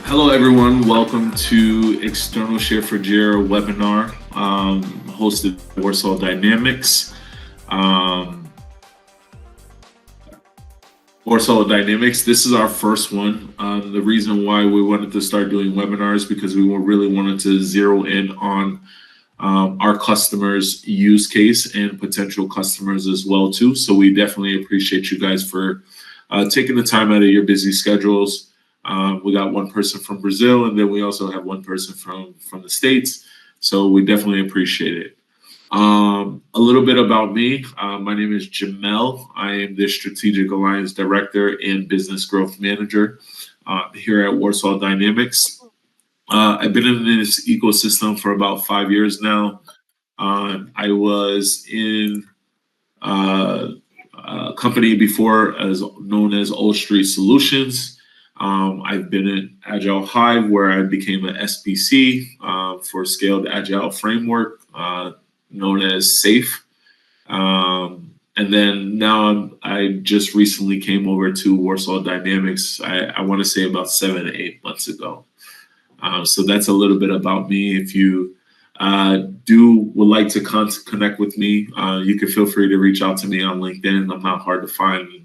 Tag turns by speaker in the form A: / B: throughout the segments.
A: Hello, everyone. Welcome to External Share for Jira webinar hosted by Warsaw Dynamics. Um, Warsaw Dynamics, this is our first one. The reason why we wanted to start doing webinars because we really wanted to zero in on our customers' use case and potential customers as well too. So we definitely appreciate you guys for taking the time out of your busy schedules. We got one person from Brazil, and then we also have one person from the States. So we definitely appreciate it. A little bit about me. My name is Jamel. I am the Strategic Alliance Director and Business Growth Manager here at Warsaw Dynamics. I've been in this ecosystem for about 5 years now. I was in a company before as known as Old Street Solutions. I've been in Agile Hive where I became an SPC for Scaled Agile Framework known as SAFE. And then now I just recently came over to Warsaw Dynamics, I want to say about 7 to 8 months ago. So that's a little bit about me. If you would like to connect with me, you can feel free to reach out to me on LinkedIn. I'm not hard to find.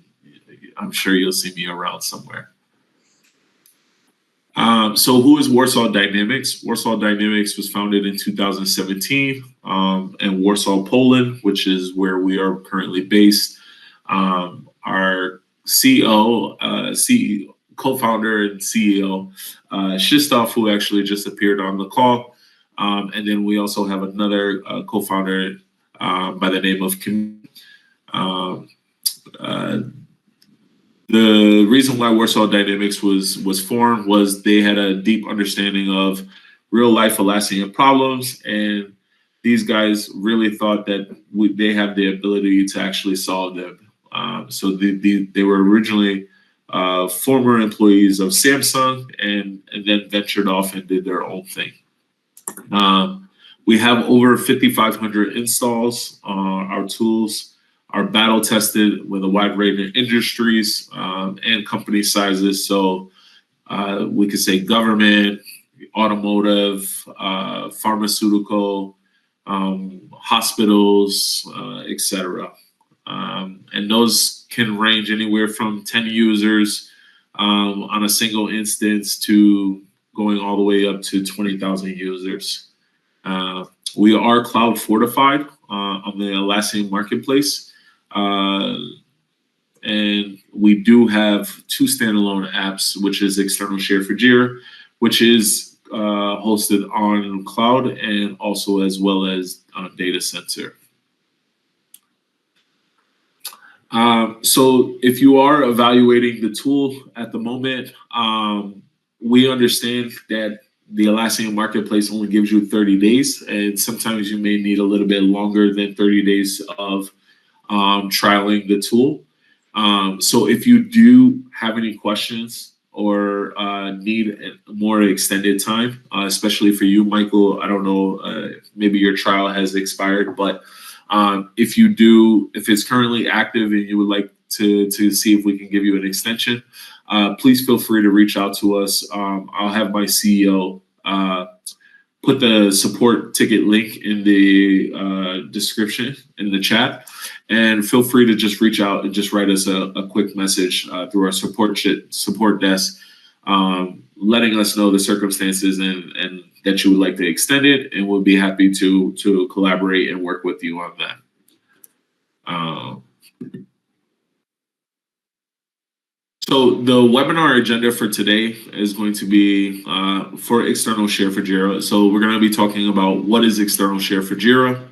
A: I'm sure you'll see me around somewhere. So who is Warsaw Dynamics? Warsaw Dynamics was founded in 2017 in Warsaw, Poland, which is where we are currently based. Our co-founder and CEO, Krzysztof, who actually just appeared on the call. And then we also have another co-founder by the name of Kim. The reason why Warsaw Dynamics was formed was they had a deep understanding of real life Atlassian problems, and these guys really thought that they have the ability to actually solve them. So they were originally former employees of Samsung and then ventured off and did their own thing. We have over 5,500 installs. Our tools are battle tested with a wide range of industries and company sizes. So we could say government, automotive, pharmaceutical, hospitals, etc. And those can range anywhere from 10 users on a single instance to going all the way up to 20,000 users. We are cloud fortified on the Atlassian marketplace. And we do have 2 standalone apps, which is External Share for Jira, which is hosted on cloud and also as well as on data center. So if you are evaluating the tool at the moment, we understand that the Atlassian marketplace only gives you 30 days, and sometimes you may need a little bit longer than 30 days of trialing the tool. So if you do have any questions or need more extended time, especially for you, Michael, I don't know, maybe your trial has expired, but if it's currently active and you would like to see if we can give you an extension, please feel free to reach out to us. I'll have my CEO put the support ticket link in the description in the chat, and feel free to just reach out and just write us a quick message through our support desk, letting us know the circumstances and that you would like to extend it, and we'll be happy to collaborate and work with you on that. So the webinar agenda for today is going to be for External Share for Jira. So we're going to be talking about what is External Share for Jira.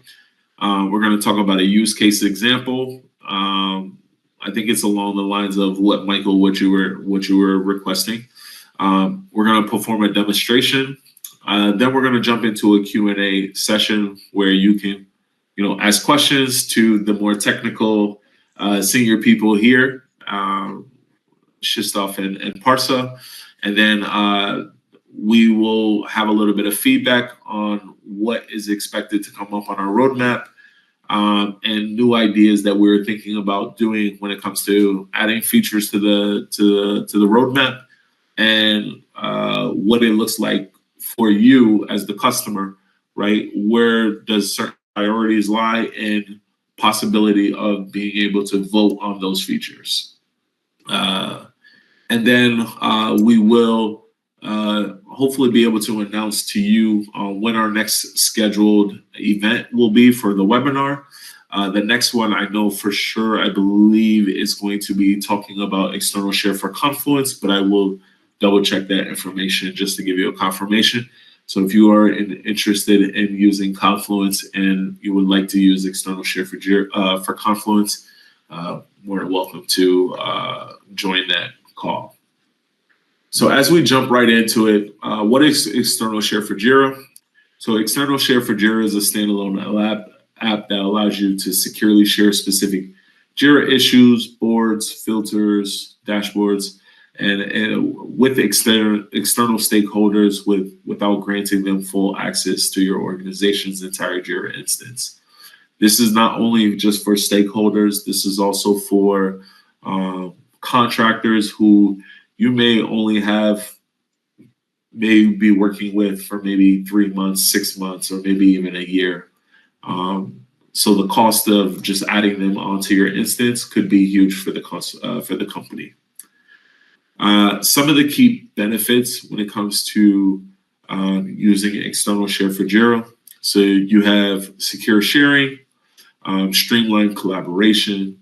A: We're going to talk about a use case example. I think it's along the lines of what Michael, what you were requesting. We're going to perform a demonstration. Then we're going to jump into a Q&A session where you can, ask questions to the more technical senior people here. Krzysztof and Parsa, and then we will have a little bit of feedback on what is expected to come up on our roadmap and new ideas that we're thinking about doing when it comes to adding features to the roadmap and what it looks like for you as the customer, right? Where does certain priorities lie and possibility of being able to vote on those features. Uh, and then we will hopefully be able to announce to you when our next scheduled event will be for the webinar. The next one I know for sure, I believe, is going to be talking about external share for Confluence, but I will double check that information just to give you a confirmation. So if you are interested in using Confluence and you would like to use external share for for Confluence, more than welcome to join that call. So as we jump right into it, what is external share for Jira? So external share for Jira is a standalone app that allows you to securely share specific Jira issues, boards, filters, dashboards, and with external stakeholders without granting them full access to your organization's entire Jira instance. This is not only just for stakeholders, this is also for contractors who you may only be working with for maybe 3 months, 6 months, or maybe even a year. So the cost of just adding them onto your instance could be huge for the company. Some of the key benefits when it comes to using external share for Jira. So you have secure sharing, streamlined collaboration,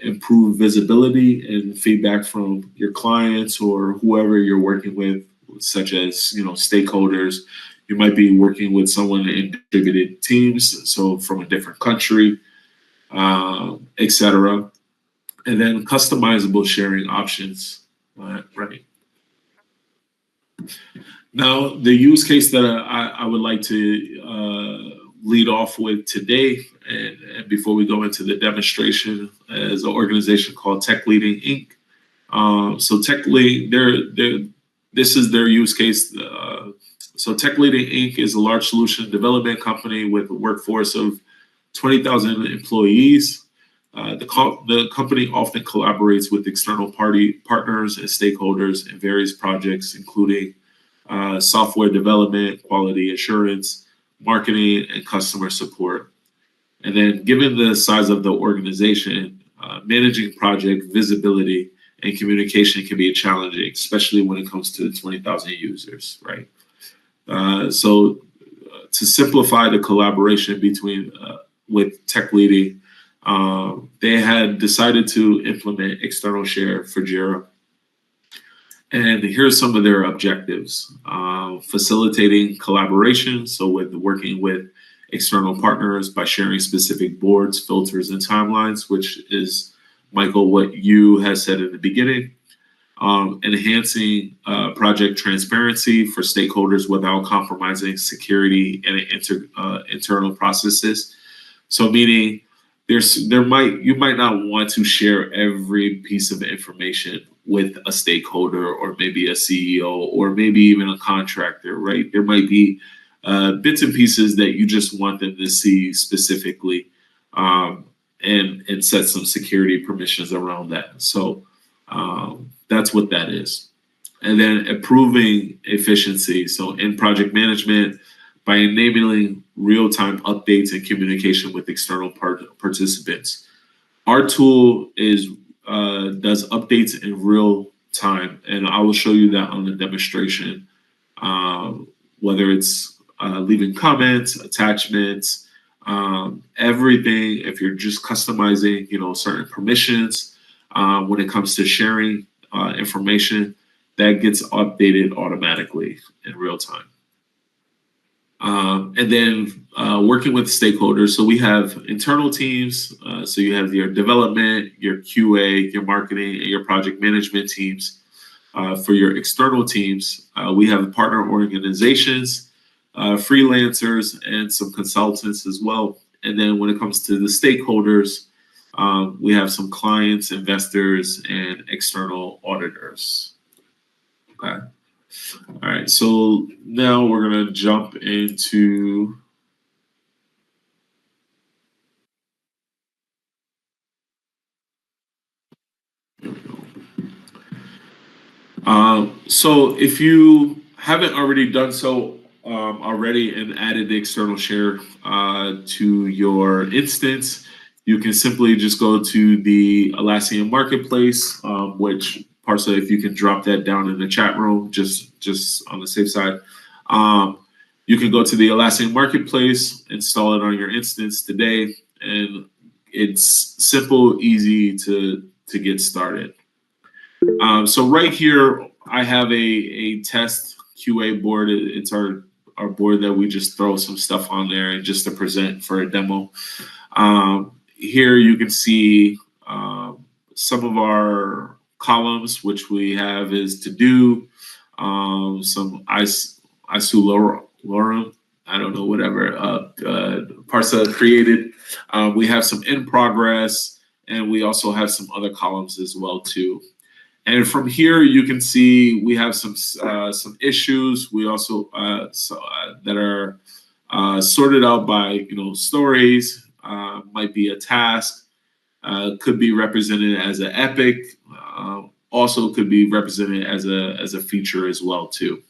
A: improve visibility and feedback from your clients or whoever you're working with, such as stakeholders. You might be working with someone in distributed teams, so from a different country, etc. And then customizable sharing options. Right. Now, the use case that I would like to lead off with today, and before we go into the demonstration, is an organization called Tech Leading Inc. So Tech Lead, this is their use case. So Tech Leading Inc. is a large solution development company with a workforce of 20,000 employees. The company often collaborates with external partners and stakeholders in various projects, including software development, quality assurance, marketing, and customer support. And then, given the size of the organization, managing project visibility and communication can be challenging, especially when it comes to 20,000 users, right? So to simplify the collaboration with Tech Leading, they had decided to implement external share for Jira. And here's some of their objectives: facilitating collaboration, so with working with external partners by sharing specific boards, filters, and timelines, which is, Michael, what you had said in the beginning. Enhancing project transparency for stakeholders without compromising security and internal processes. So meaning you might not want to share every piece of information with a stakeholder or maybe a CEO or maybe even a contractor, right? There might be bits and pieces that you just want them to see specifically, and set some security permissions around that. So that's what that is. And then improving efficiency. So in project management, by enabling real-time updates and communication with external participants. Our tool does updates in real time, and I will show you that on the demonstration. Whether it's leaving comments, attachments, everything. If you're just customizing, certain permissions, when it comes to sharing information, that gets updated automatically in real time. And then working with stakeholders. So we have internal teams. So you have your development, your QA, your marketing, and your project management teams. For your external teams, we have partner organizations, freelancers, and some consultants as well. And then when it comes to the stakeholders, we have some clients, investors, and external auditors. Okay. All right, so now we're going to jump into So if you haven't already done so already and added the external share to your instance, you can simply just go to the Atlassian Marketplace, which Parsa, if you can drop that down in the chat room, just on the safe side. Um, you can go to the Atlassian Marketplace, install it on your instance today, and it's simple, easy to get started. So right here, I have a test QA board. It's our board that we just throw some stuff on there and just to present for a demo. Here you can see some of our columns, which we have is to do, some isolorum, I don't know, whatever Parsa created. We have some in progress, and we also have some other columns as well too. And from here, you can see we have some issues. We also that are sorted out by stories. Might be a task. Could be represented as an epic. Also could be represented as a feature as well too.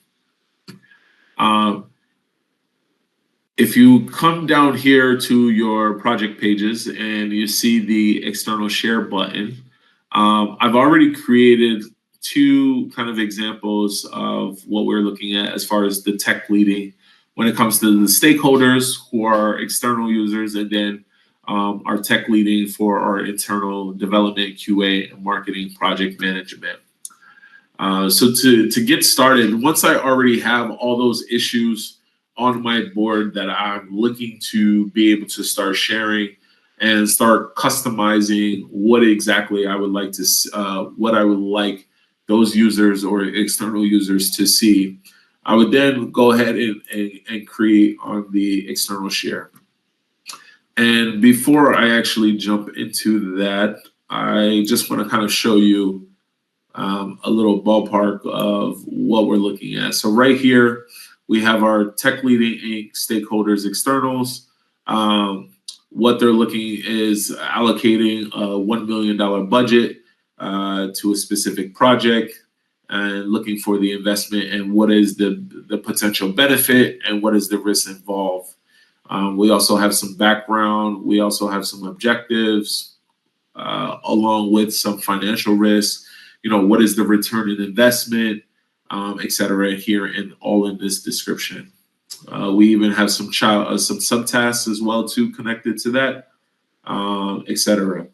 A: If you come down here to your project pages and you see the external share button, I've already created two kind of examples of what we're looking at as far as the tech leading when it comes to the stakeholders who are external users, and then our tech leading for our internal development, QA, and marketing project management. So to get started, once I already have all those issues on my board that I'm looking to be able to start sharing and start customizing what exactly I would like to, what I would like those users or external users to see, I would then go ahead and create on the external share. And before I actually jump into that, I just want to kind of show you a little ballpark of what we're looking at. So right here, we have our tech leading Inc. stakeholders externals. What they're looking is allocating a $1 million budget to a specific project and looking for the investment and what is the potential benefit and what is the risk involved. We also have some background. We also have some objectives along with some financial risks. What is the return on investment, et cetera, here and all in this description. We even have some subtasks as well too connected to that, et cetera.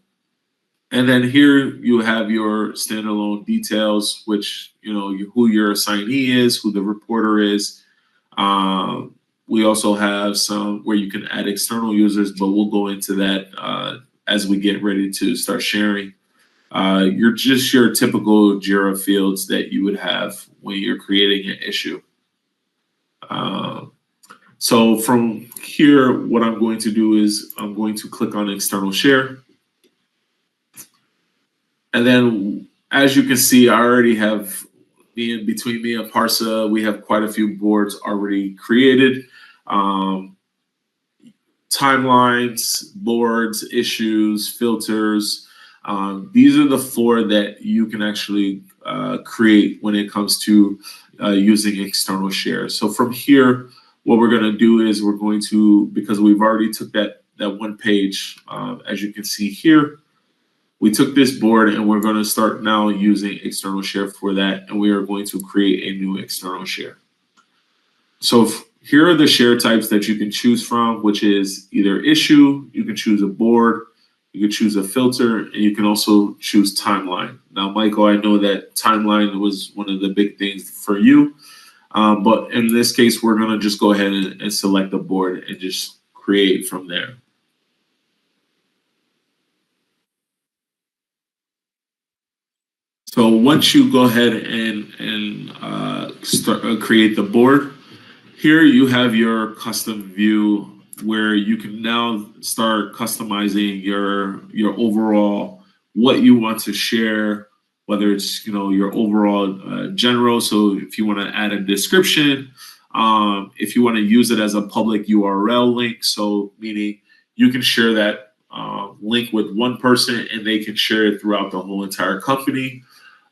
A: And then here you have your standalone details, which who your assignee is, who the reporter is. We also have some where you can add external users, but we'll go into that as we get ready to start sharing. You're just your typical Jira fields that you would have when you're creating an issue. So from here, what I'm going to do is I'm going to click on external share. And then as you can see, I already have between me and Parsa, we have quite a few boards already created. Timelines, boards, issues, filters. These are the 4 that you can actually create when it comes to using external share. So from here, what we're going to do is we're going to, because we've already took that one page, as you can see here, we took this board and we're going to start now using external share for that. And we are going to create a new external share. So here are the share types that you can choose from, which is either issue, you can choose a board, you can choose a filter, and you can also choose timeline. Now, Michael, I know that timeline was one of the big things for you, but in this case, we're going to just go ahead and select the board and just create from there. So once you go ahead and create the board, here you have your custom view where you can now start customizing your overall, what you want to share, whether it's your overall general. So if you want to add a description, if you want to use it as a public URL link, so meaning you can share that link with one person and they can share it throughout the whole entire company.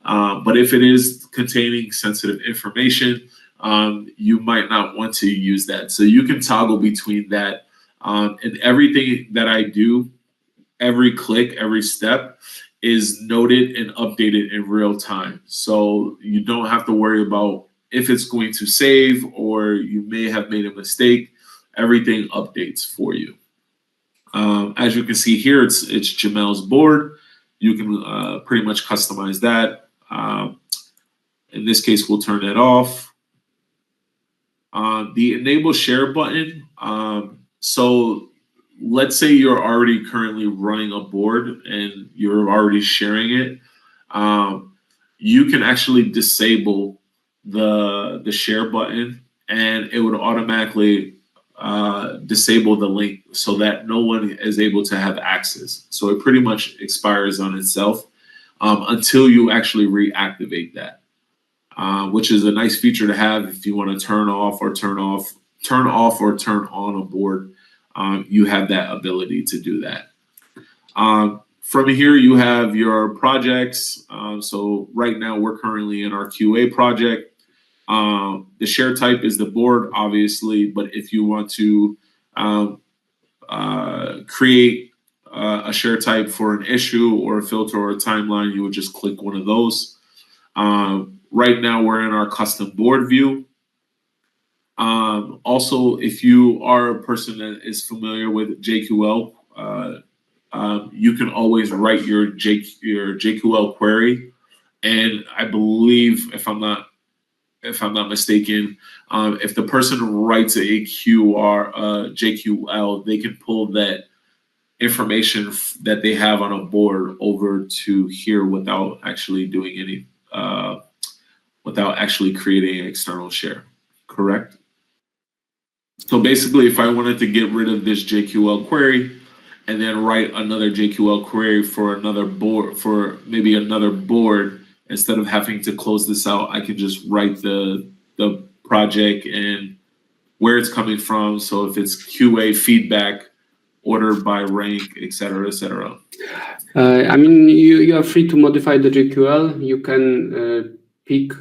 A: But if it is containing sensitive information, you might not want to use that. So you can toggle between that. And everything that I do, every click, every step is noted and updated in real time. So you don't have to worry about if it's going to save or you may have made a mistake. Everything updates for you. As you can see here, it's Jamel's board. You can pretty much customize that. In this case, we'll turn that off. The enable share button. So let's say you're already currently running a board and you're already sharing it. You can actually disable the share button, and it would automatically disable the link so that no one is able to have access. So it pretty much expires on itself until you actually reactivate that, which is a nice feature to have if you want to turn off or turn on a board. You have that ability to do that. From here, you have your projects. So right now, we're currently in our QA project. The share type is the board, obviously, but if you want to create a share type for an issue or a filter or a timeline, you would just click one of those. Right now, we're in our custom board view. Also, if you are a person that is familiar with JQL, you can always write your JQL query, and I believe, if I'm not mistaken, if the person writes a JQL, they can pull that information that they have on a board over to here without actually doing any, without actually creating an external share. Correct? So basically, if I wanted to get rid of this JQL query and then write another JQL query for another board, for maybe another board, instead of having to close this out, I can just write the project and where it's coming from. So if it's QA feedback, ordered by rank, et cetera, et cetera.
B: I mean, you are free to modify the JQL. You can pick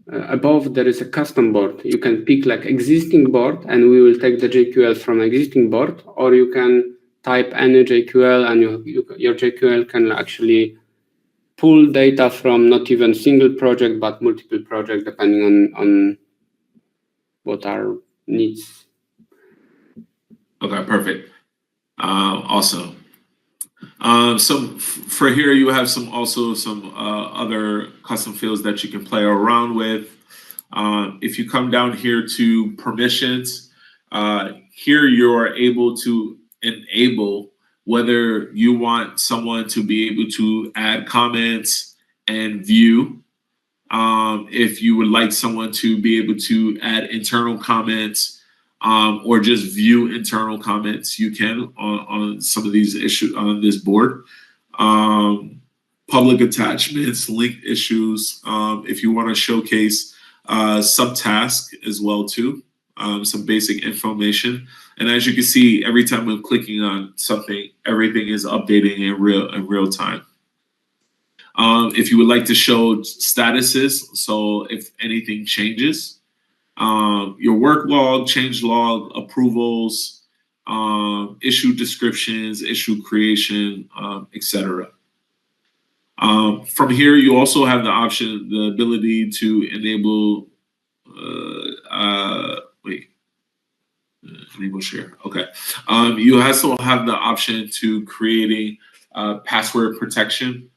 B: above there is a custom board. You can pick like existing board, and we will take the JQL from existing board, or you can type any JQL, and your JQL can actually pull data from not even single project but multiple projects, depending on what our needs.
A: Okay, perfect. Awesome. So for here, you have some other custom fields that you can play around with. If you come down here to permissions, here you are able to enable whether you want someone to be able to add comments and view. If you would like someone to be able to add internal comments, or just view internal comments, you can on some of these issues on this board. Public attachments, linked issues. If you want to showcase subtask as well too, some basic information. And as you can see, every time I'm clicking on something, everything is updating in real time. If you would like to show statuses, so if anything changes, your work log, change log, approvals, issue descriptions, issue creation, etc. From here, you also have the ability to enable, enable share. Okay. You also have the option to creating password protection,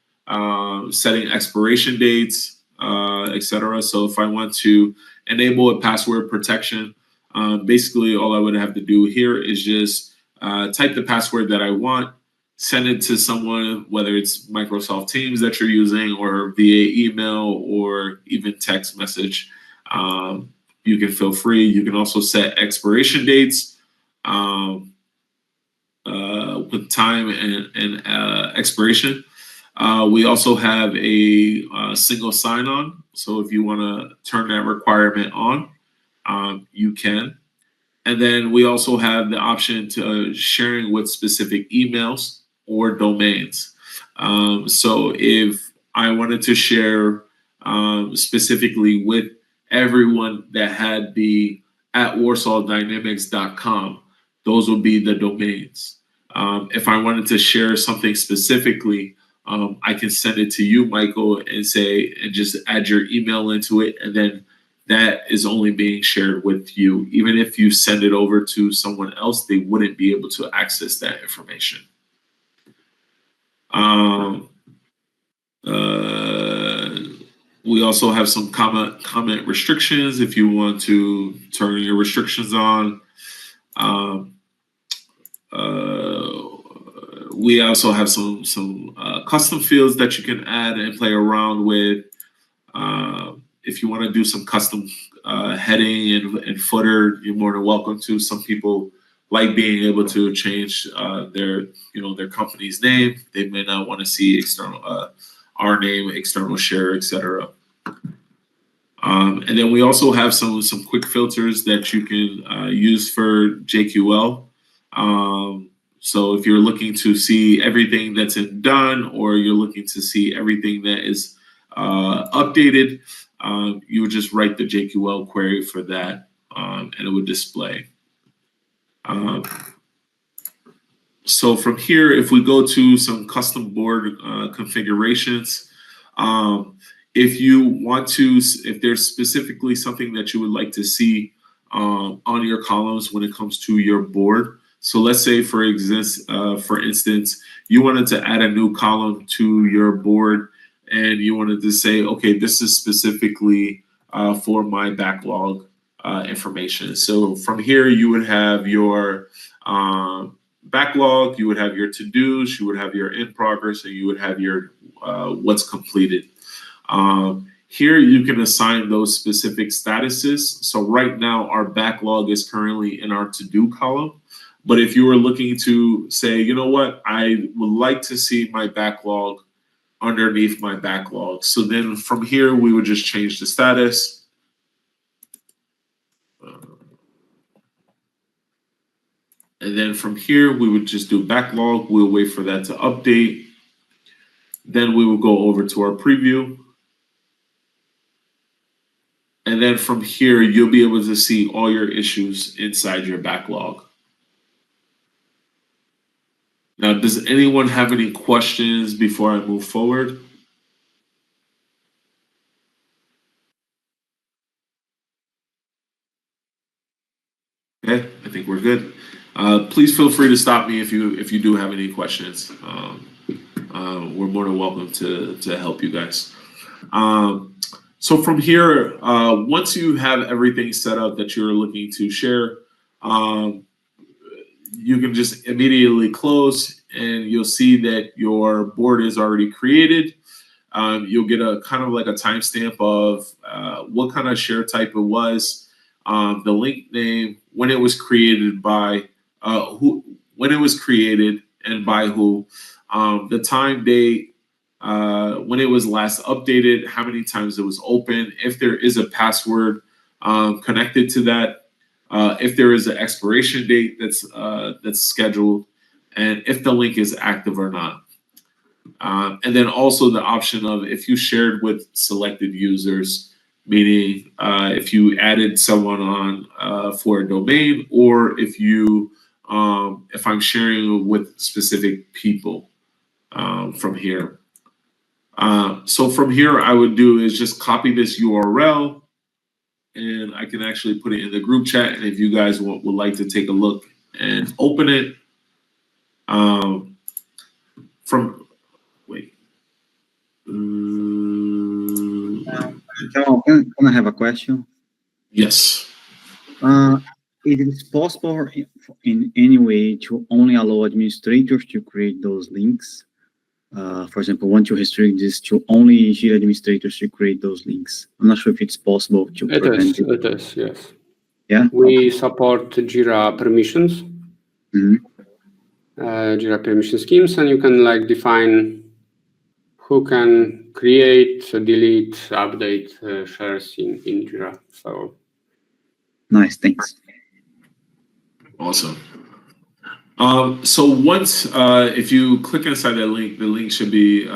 A: setting expiration dates, etc. So if I want to enable a password protection, basically all I would have to do here is just type the password that I want, send it to someone, whether it's Microsoft Teams that you're using or via email or even text message. You can feel free. You can also set expiration dates with time and expiration. We also have a single sign-on. So if you want to turn that requirement on, you can. And then we also have the option to sharing with specific emails or domains. So if I wanted to share specifically with everyone that had the @WarsawDynamics.com. Those would be the domains. If I wanted to share something specifically, I can send it to you, Michael, and just add your email into it, and then that is only being shared with you. Even if you send it over to someone else, they wouldn't be able to access that information. We also have some comment restrictions if you want to turn your restrictions on. We also have some custom fields that you can add and play around with. If you want to do some custom heading and footer, you're more than welcome to. Some people like being able to change their company's name. They may not want to see external our name, external share, etc. And then we also have some quick filters that you can use for JQL. So if you're looking to see everything that's done, or you're looking to see everything that is updated, you would just write the JQL query for that, and it would display. So from here, if we go to some custom board configurations, if you want to, if there's specifically something that you would like to see on your columns when it comes to your board. So let's say, for instance, you wanted to add a new column to your board, and you wanted to say, okay, this is specifically for my backlog information. So from here, you would have your backlog, you would have your to-dos, you would have your in progress, and you would have your what's completed. Here you can assign those specific statuses. So right now our backlog is currently in our to-do column. But if you were looking to say, you know what, I would like to see my backlog underneath my backlog. So then from here, we would just change the status. And then from here, we would just do backlog. We'll wait for that to update. Then we will go over to our preview. And then from here, you'll be able to see all your issues inside your backlog. Now, does anyone have any questions before I move forward? Okay, I think we're good. Please feel free to stop me if you do have any questions. We're more than welcome to help you guys. So from here, once you have everything set up that you're looking to share, you can just immediately close, and you'll see that your board is already created. You'll get a kind of like a timestamp of what kind of share type it was, the link name, when it was created by when it was created and by who, the time date, when it was last updated, how many times it was open, if there is a password connected to that, if there is an expiration date that's scheduled, and if the link is active or not. And then also the option of if you shared with selected users, meaning if you added someone on for a domain, or if I'm sharing with specific people from here. So from here, I would do is just copy this URL, and I can actually put it in the group chat. And if you guys would like to take a look and open it,
C: Can I have a question?
A: Yes.
C: It is possible in any way to only allow administrators to create those links. For example, want to restrict this to only Jira administrators to create those links. I'm not sure if it's possible to prevent it.
B: It is, yes.
C: Yeah.
B: We support Jira permissions, Jira permission schemes, and you can like define who can create, delete, update shares in Jira. So
C: nice, thanks.
A: Awesome. So once, if you click inside that link, the link should be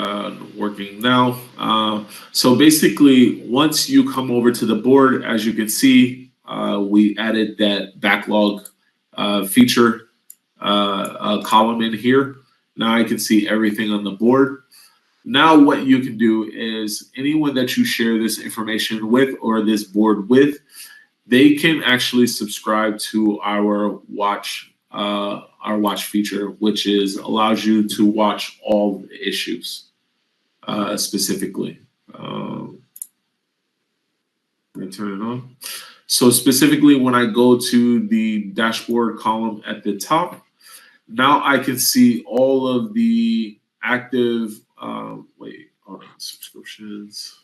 A: working now. So basically, once you come over to the board, as you can see, we added that backlog feature column in here. Now I can see everything on the board. Now what you can do is anyone that you share this information with or this board with, they can actually subscribe to our watch feature, which is allows you to watch all the issues specifically. Let me turn it on. So specifically, when I go to the dashboard column at the top, now I can see all of the active. Hold on, subscriptions.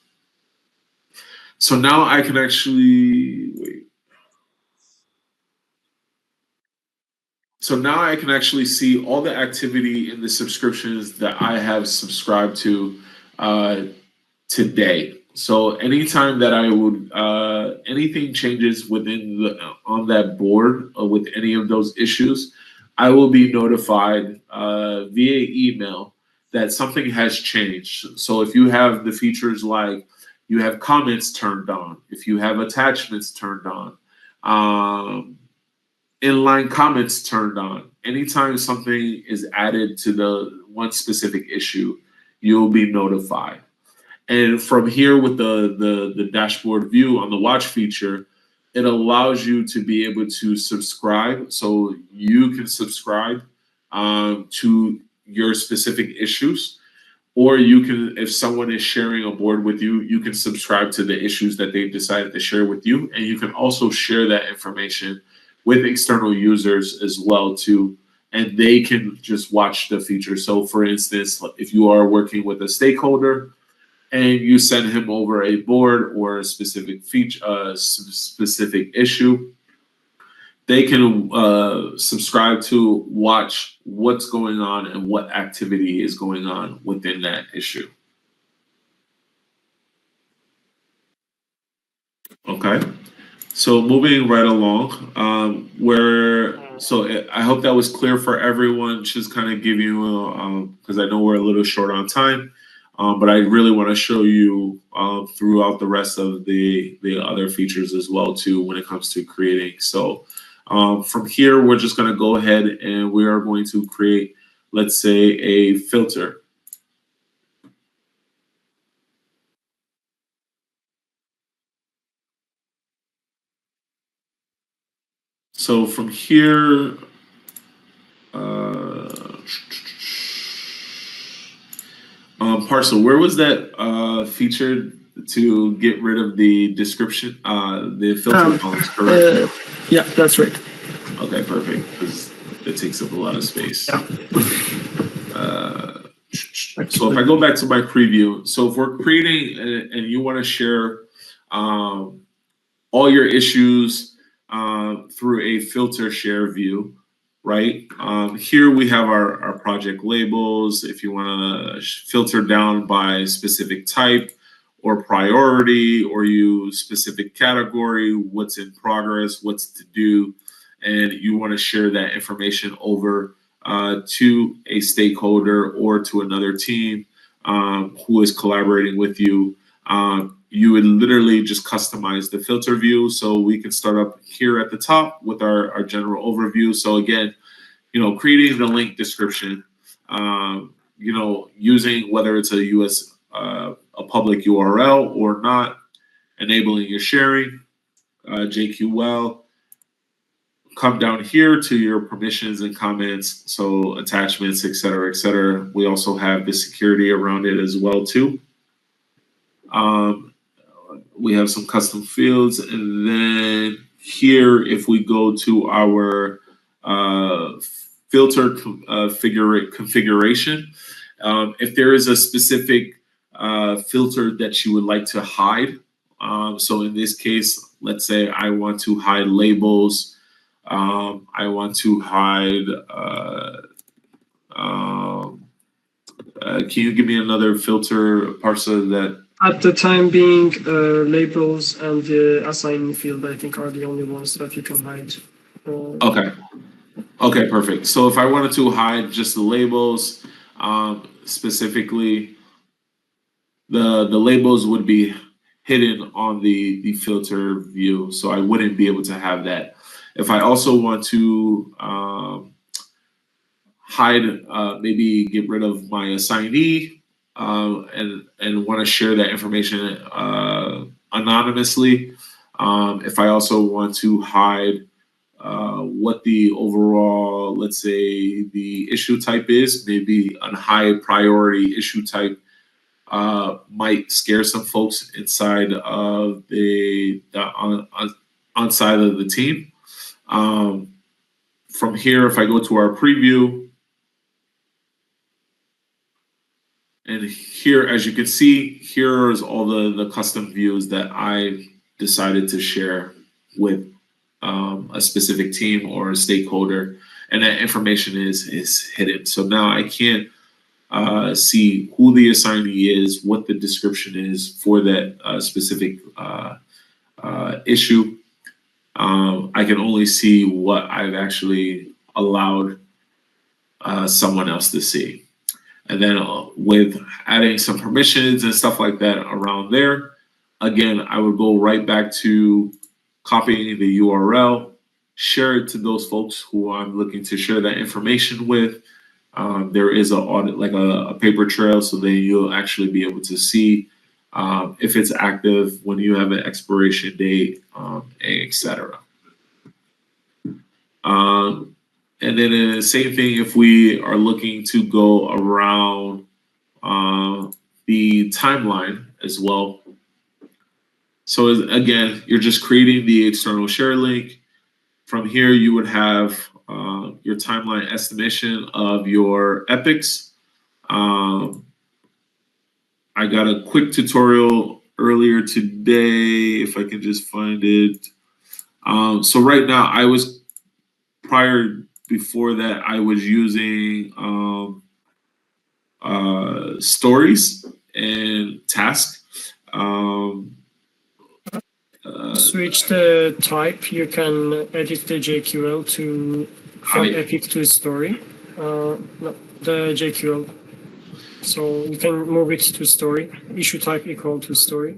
A: So now I can actually wait. So now I can actually see all the activity in the subscriptions that I have subscribed to today. So anytime that I would anything changes within on that board with any of those issues, I will be notified via email that something has changed. So if you have the features like you have comments turned on, if you have attachments turned on, inline comments turned on. Anytime something is added to the one specific issue, you'll be notified. And from here with the dashboard view on the watch feature, it allows you to be able to subscribe. So you can subscribe to your specific issues, or you can, if someone is sharing a board with you, you can subscribe to the issues that they've decided to share with you. And you can also share that information with external users as well too, and they can just watch the feature. So for instance, if you are working with a stakeholder and you send him over a board or a specific feature, specific issue, they can subscribe to watch what's going on and what activity is going on within that issue. Okay. So moving right along, I hope that was clear for everyone. Just kind of give you, because I know we're a little short on time, but I really want to show you throughout the rest of the other features as well too when it comes to creating. So from here, we're just going to go ahead and we are going to create, let's say, a filter. So from here, Parcel, where was that featured to get rid of the description, the filter columns, correct?
D: Yeah, that's right.
A: Okay, perfect, because it takes up a lot of space.
D: Yeah.
A: So if I go back to my preview, so if we're creating and you want to share all your issues through a filter share view, right? Here we have our project labels. If you want to filter down by specific type or priority, or use specific category, what's in progress, what's to do, and you want to share that information over to a stakeholder or to another team who is collaborating with you, you would literally just customize the filter view. So we can start up here at the top with our general overview. So again, creating the link description, using whether it's a public URL or not, enabling your sharing, JQL. Come down here to your permissions and comments, so attachments, et cetera, et cetera. We also have the security around it as well too. We have some custom fields, and then here, if we go to our filter configuration, if there is a specific filter that you would like to hide, so in this case, let's say I want to hide labels. I want to hide. Can you give me another filter, Parsa, that?
D: At the time being, labels and the assign field, I think, are the only ones that you can hide.
A: Okay. Okay, perfect. So if I wanted to hide just the labels, specifically, the labels would be hidden on the filter view, so I wouldn't be able to have that. If I also want to hide, maybe get rid of my assignee, and want to share that information anonymously. If I also want to hide what the overall, let's say, the issue type is, maybe a high priority issue type might scare some folks inside of on side of the team. Um, from here, if I go to our preview, and here, as you can see, here's all the custom views that I decided to share with a specific team or a stakeholder, and that information is hidden. So now I can't see who the assignee is, what the description is for that specific issue. I can only see what I've actually allowed someone else to see. And then with adding some permissions and stuff like that around there, again, I would go right back to copying the URL, share it to those folks who I'm looking to share that information with. There is a audit, like a paper trail, so then you'll actually be able to see if it's active, when you have an expiration date, etc. And then the same thing if we are looking to go around the timeline as well. So again, you're just creating the external share link. From here, you would have your timeline estimation of your epics. I got a quick tutorial earlier today, if I can just find it. So right now, before that, I was using stories and tasks.
D: Switch the type. You can edit the JQL from epic to story. No, the JQL. So you can move it to story. Issue type equal to story.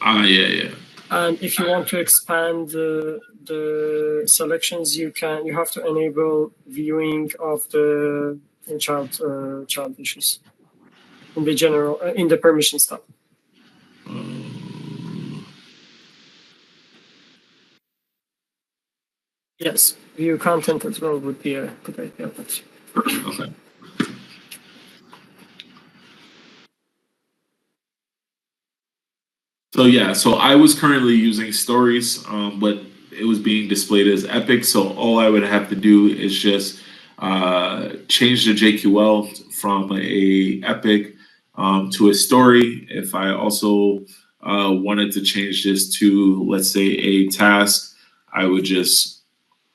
A: Yeah.
D: And if you want to expand the selections, you have to enable viewing of the child issues in the general in the permissions tab. Yes, view content as well would be a good idea.
A: Okay. So I was currently using stories, but it was being displayed as epic. So all I would have to do is just change the JQL from a epic to a story. If I also wanted to change this to, let's say, a task, I would just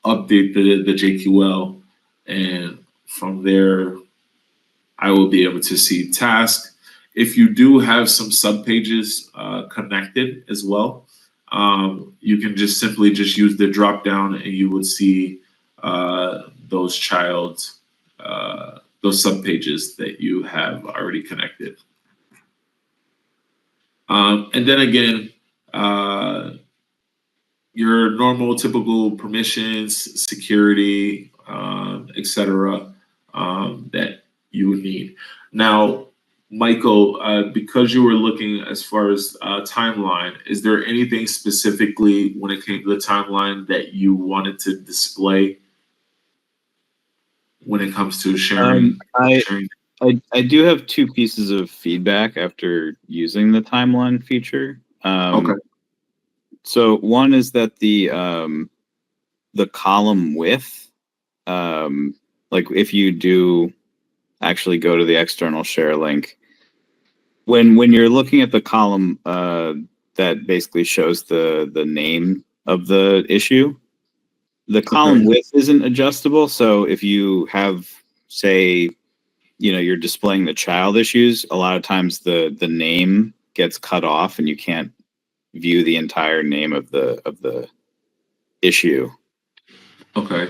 A: update the JQL, and from there, I will be able to see task. If you do have some subpages connected as well, you can just simply just use the drop down, and you would see those subpages that you have already connected. And then again, your normal, typical permissions, security, etc., that you would need. Now, Michael, because you were looking as far as timeline, is there anything specifically when it came to the timeline that you wanted to display when it comes to sharing?
E: I do have two pieces of feedback after using the timeline feature.
A: Okay.
E: So one is that the column width, like if you do actually go to the external share link, when you're looking at the column that basically shows the name of the issue, the column width isn't adjustable. So if you have, say, you're displaying the child issues, a lot of times the name gets cut off and you can't view the entire name of the issue.
A: Okay.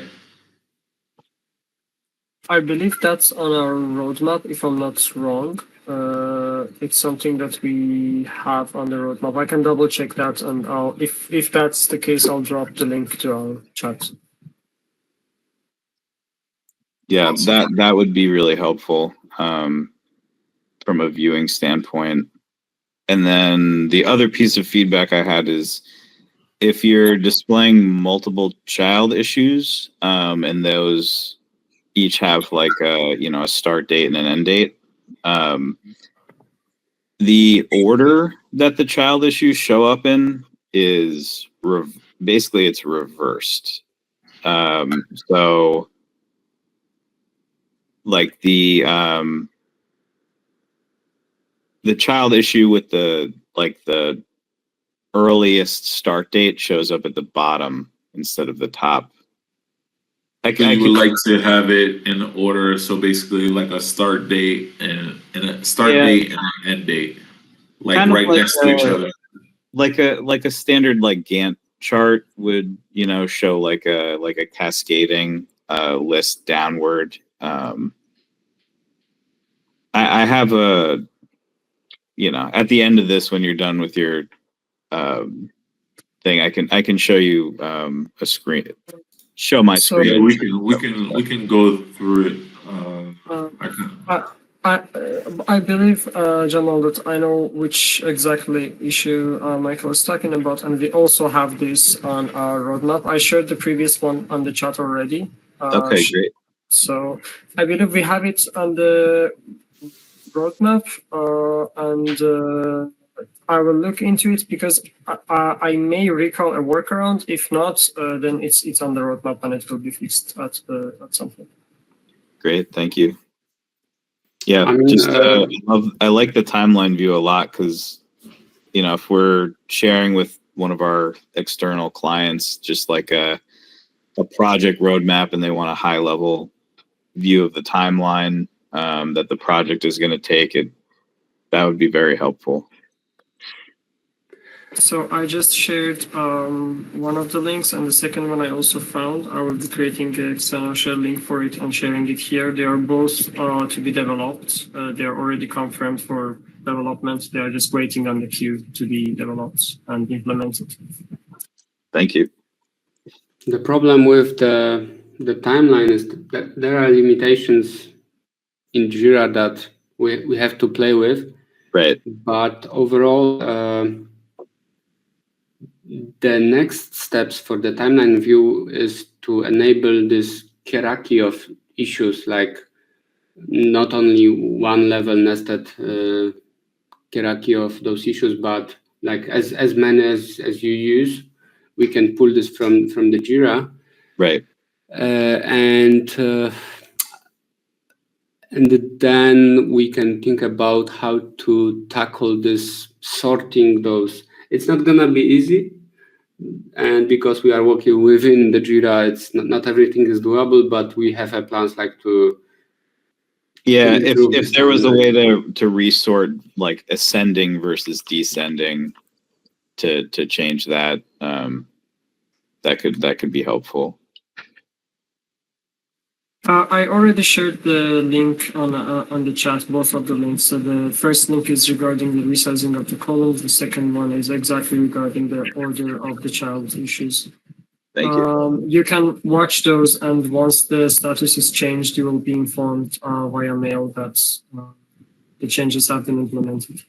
D: I believe that's on our roadmap, if I'm not wrong. It's something that we have on the roadmap. I can double check that, and if that's the case, I'll drop the link to our chat.
E: Yeah, that would be really helpful from a viewing standpoint. And then the other piece of feedback I had is if you're displaying multiple child issues, and those each have like a start date and an end date, the order that the child issues show up in is basically it's reversed. So like the child issue with the earliest start date shows up at the bottom instead of the top.
A: So you would like to have it in order, so basically like a start date and a start date and an end date, like
E: kind of
A: right next to each other.
E: Like a standard like Gantt chart would, show like a cascading list downward. I have a, at the end of this, when you're done with your thing, I can show you a screen. Show my
D: So-
A: Yeah,
E: screen.
A: we can go through it.
D: I believe, Jamal, that I know which exactly issue Michael was talking about, and we also have this on our roadmap. I shared the previous one on the chat already.
E: Okay, great.
D: So I believe we have it on the roadmap, and I will look into it because I may recall a workaround. If not, then it's on the roadmap and it will be fixed at some point.
E: Great, thank you. Yeah,
B: I mean,
E: I like the timeline view a lot because, if we're sharing with one of our external clients just like a project roadmap and they want a high level view of the timeline that the project is going to take, that would be very helpful.
D: So I just shared one of the links, and the second one I also found. I will be creating an external share link for it and sharing it here. They are both to be developed. They are already confirmed for development. They are just waiting on the queue to be developed and implemented.
E: Thank you.
B: the problem with the timeline is that there are limitations in Jira that we have to play with.
E: Right.
B: But overall, the next steps for the timeline view is to enable this hierarchy of issues, like not only one level nested hierarchy of those issues, but like as many as you use. We can pull this from the Jira.
E: Right.
B: And then we can think about how to tackle this sorting those. It's not gonna be easy, and because we are working within the Jira, it's not everything is doable, but we have a plans like to.
E: Yeah,
B: improve
E: if
B: this
E: there was a
B: timeline.
E: way to resort like ascending versus descending to change that, that could be helpful.
D: I already shared the link on the chat, both of the links. So the first link is regarding the resizing of the columns. The second one is exactly regarding the order of the child issues.
E: Thank you.
D: You can watch those, and once the status is changed, you will be informed via mail that the changes have been implemented.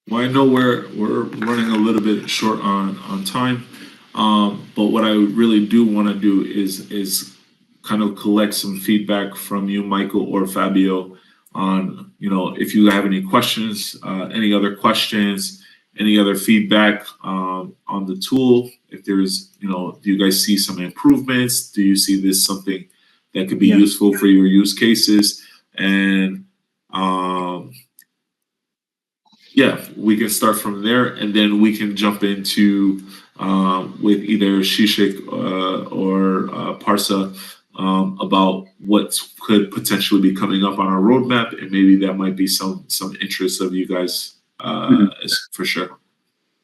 A: Well, I know we're running a little bit short on time, but what I really do want to do is kind of collect some feedback from you, Michael or Fabio, on if you have any questions, any other questions, any other feedback on the tool. If there's do you guys see some improvements? Do you see this something that could be useful for your use cases? And yeah, we can start from there, and then we can jump into with either Shishik or Parsa about what could potentially be coming up on our roadmap, and maybe that might be some interest of you guys for sure.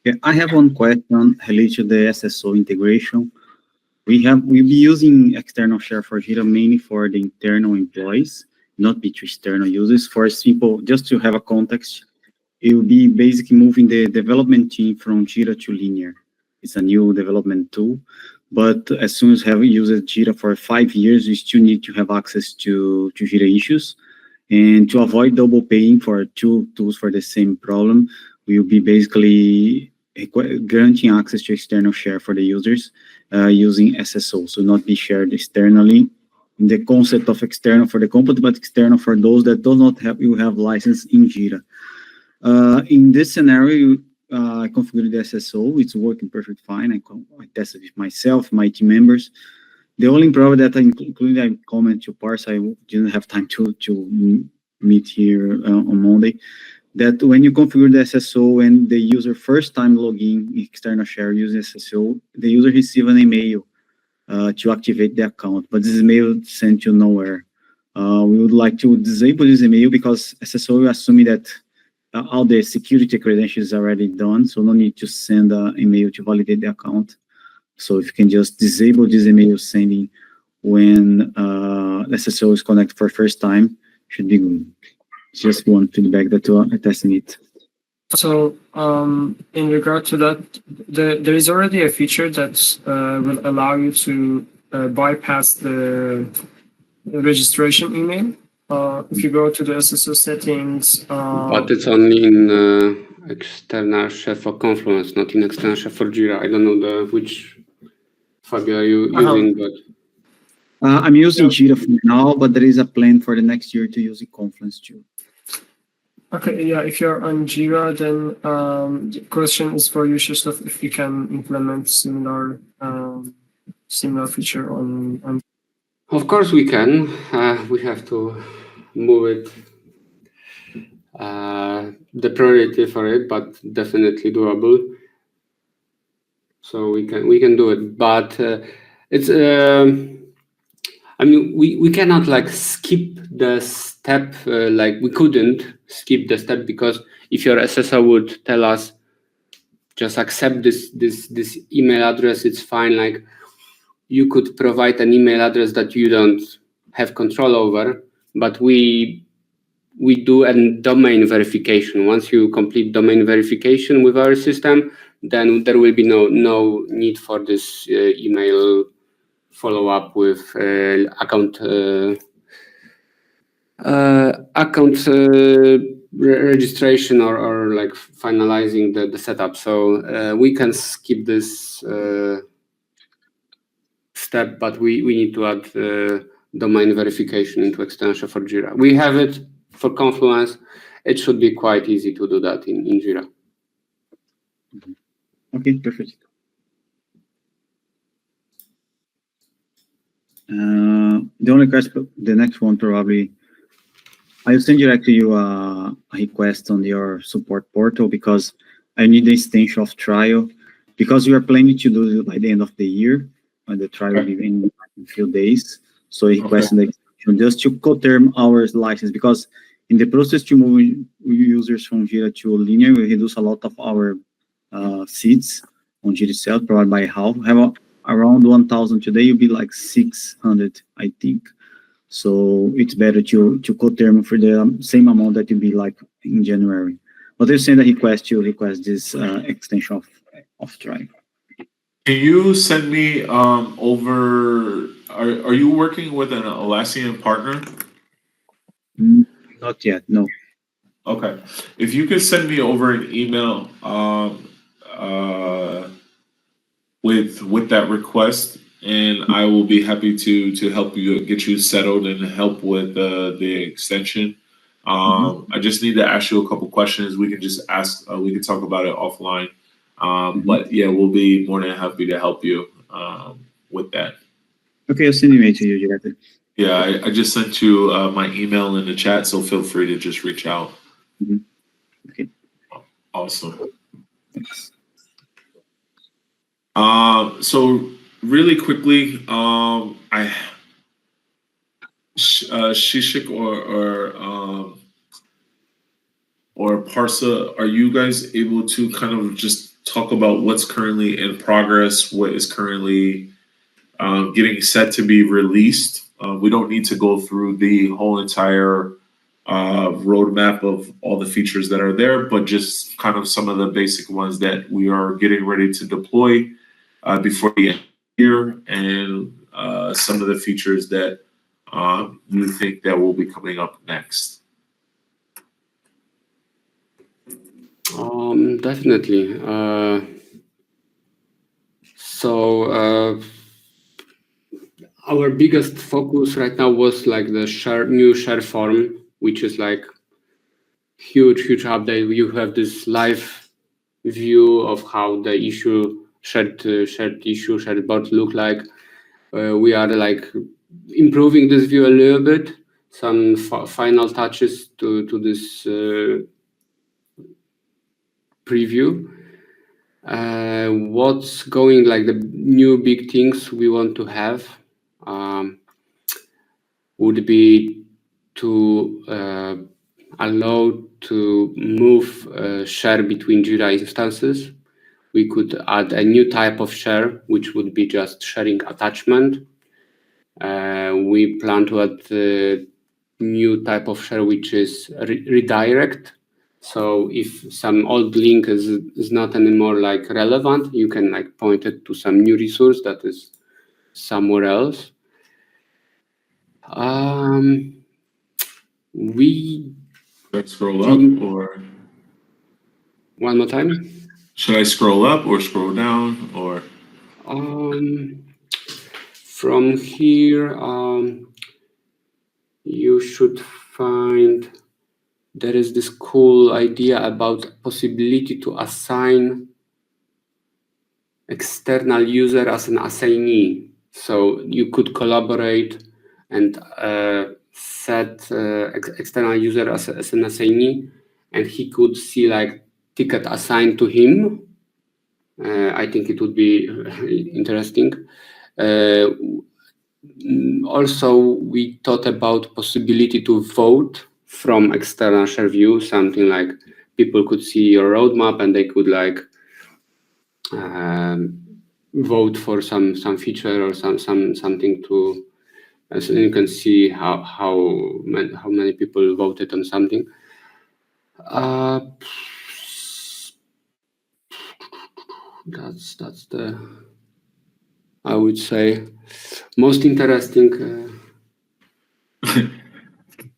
C: Yeah, I have one question related to the SSO integration. We'll be using external share for Jira mainly for the internal employees, not be to external users. For simple, just to have a context, it will be basically moving the development team from Jira to Linear. It's a new development tool, but as soon as have used Jira for 5 years, you still need to have access to Jira issues. And to avoid double paying for two tools for the same problem, we will be basically granting access to external share for the users using SSO, so not be shared externally. The concept of external for the company, but external for those that do not have license in Jira. In this scenario, I configured the SSO. It's working perfect fine. I tested it myself, my team members. The only problem that I included, I comment to parse, I didn't have time to meet here on Monday, that when you configure the SSO and the user first time login external share using SSO, the user receive an email to activate the account, but this email sent to nowhere. We would like to disable this email because SSO is assuming that all the security credentials are already done, so no need to send an email to validate the account. So if you can just disable this email sending when SSO is connected for first time, should be good. Just one feedback that I testing it.
D: So in regard to that, there is already a feature that will allow you to bypass the registration email. If you go to the SSO settings,
B: but it's only in external share for Confluence, not in external share for Jira. I don't know which Fabio are you using, but
C: I'm using Jira for now, but there is a plan for the next year to use Confluence too.
D: Okay, yeah, if you're on Jira, then the question is for you, Krzysztof, if you can implement similar feature on.
B: Of course we can. We have to move it, the priority for it, but definitely doable. So we can do it, but it's. I mean, we cannot like skip the step. Like we couldn't skip the step because if your SSO would tell us, just accept this email address, it's fine. Like you could provide an email address that you don't have control over, but we do a domain verification. Once you complete domain verification with our system, then there will be no need for this email follow up with account registration or like finalizing the setup. So we can skip this step, but we need to add domain verification into extension for Jira. We have it for Confluence. It should be quite easy to do that in Jira.
C: Okay, perfect. The only question, the next one probably, I'll send directly you a request on your support portal because I need the extension of trial because we are planning to do it by the end of the year when the trial will be in a few days. So I requested the extension just to co-term our license because in the process to move users from Jira to Linear, we reduce a lot of our seats on Jira itself, probably by half. We have around 1,000 today, you'll be like 600, I think. So it's better to co-term for the same amount that you'll be like in January. But they'll send a request to request this extension of trial.
A: Can you send me over? Are you working with an Atlassian partner?
C: Not yet, no.
A: Okay, if you could send me over an email with that request, and I will be happy to help you get you settled and help with the extension. I just need to ask you a couple questions. We can just ask. We can talk about it offline. But yeah, we'll be more than happy to help you with that.
C: Okay, I'll send an email to you directly.
A: Yeah, I just sent you my email in the chat, so feel free to just reach out.
C: Okay.
A: Awesome.
C: Thanks.
A: So really quickly, Shishik or Parsa, are you guys able to kind of just talk about what's currently in progress, what is currently getting set to be released. We don't need to go through the whole entire roadmap of all the features that are there, but just kind of some of the basic ones that we are getting ready to deploy before the end of the year, and some of the features that you think that will be coming up next.
B: Definitely. Our biggest focus right now was like the new share form, which is like huge update. You have this live view of how the shared board look like. We are like improving this view a little bit. Some final touches to this preview. What's going like the new big things we want to have would be to allow to move share between Jira instances. We could add a new type of share, which would be just sharing attachment. We plan to add a new type of share, which is redirect. So if some old link is not anymore like relevant, you can like point it to some new resource that is somewhere else.
A: Should I scroll up or
B: one more time?
A: should I scroll up or scroll down or?
B: From here, you should find there is this cool idea about possibility to assign external user as an assignee. So you could collaborate and set external user as an assignee, and he could see like ticket assigned to him. I think it would be interesting. Also, we thought about possibility to vote from external share view, something like people could see your roadmap and they could like vote for some feature or something to, so you can see how many people voted on something. That's the, I would say, most interesting.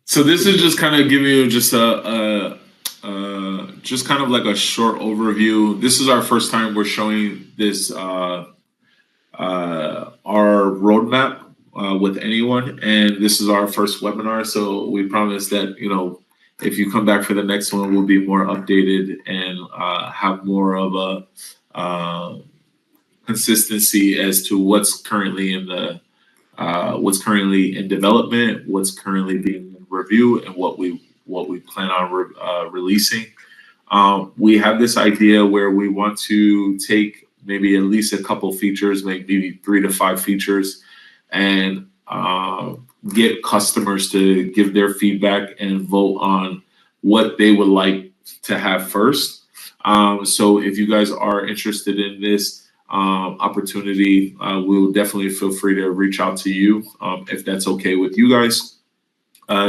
A: So this is just kind of giving you just just kind of like a short overview. This is our first time we're showing this our roadmap with anyone, and this is our first webinar. So we promise that if you come back for the next one, we'll be more updated and have more of a consistency as to what's currently in development, what's currently being reviewed, and what we plan on releasing. We have this idea where we want to take maybe at least a couple features, maybe 3 to 5 features, and get customers to give their feedback and vote on what they would like to have first. So if you guys are interested in this opportunity, we will definitely feel free to reach out to you if that's okay with you guys,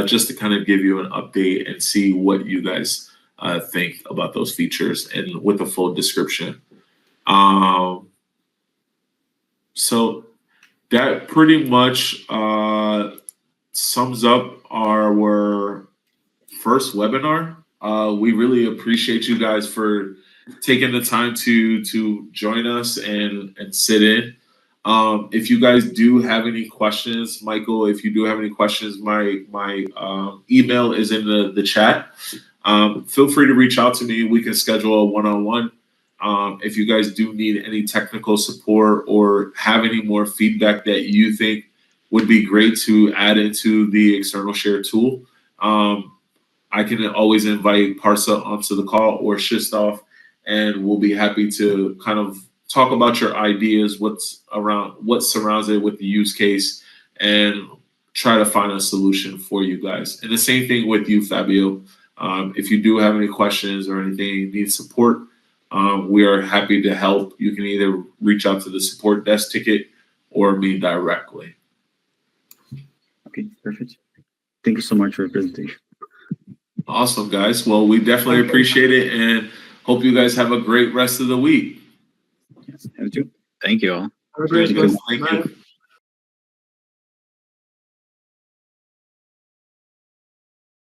A: just to kind of give you an update and see what you guys think about those features and with a full description. So that pretty much sums up our first webinar. We really appreciate you guys for taking the time to join us and sit in. If you guys do have any questions, Michael, if you do have any questions, my email is in the chat. Feel free to reach out to me. We can schedule a one-on-one. If you guys do need any technical support or have any more feedback that you think would be great to add into the external share tool, I can always invite Parsa onto the call or Shistov, and we'll be happy to kind of talk about your ideas, what surrounds it with the use case, and try to find a solution for you guys. And the same thing with you, Fabio. If you do have any questions or anything, you need support, we are happy to help. You can either reach out to the support desk ticket or me directly.
C: Okay, perfect. Thank you so much for your presentation.
A: Awesome, guys. Well, we definitely appreciate it and hope you guys have a great rest of the week.
C: Have a good.
E: Thank you all.
D: Have a great
C: Thank
D: one.
C: you.
A: Thank
D: Bye.
A: you.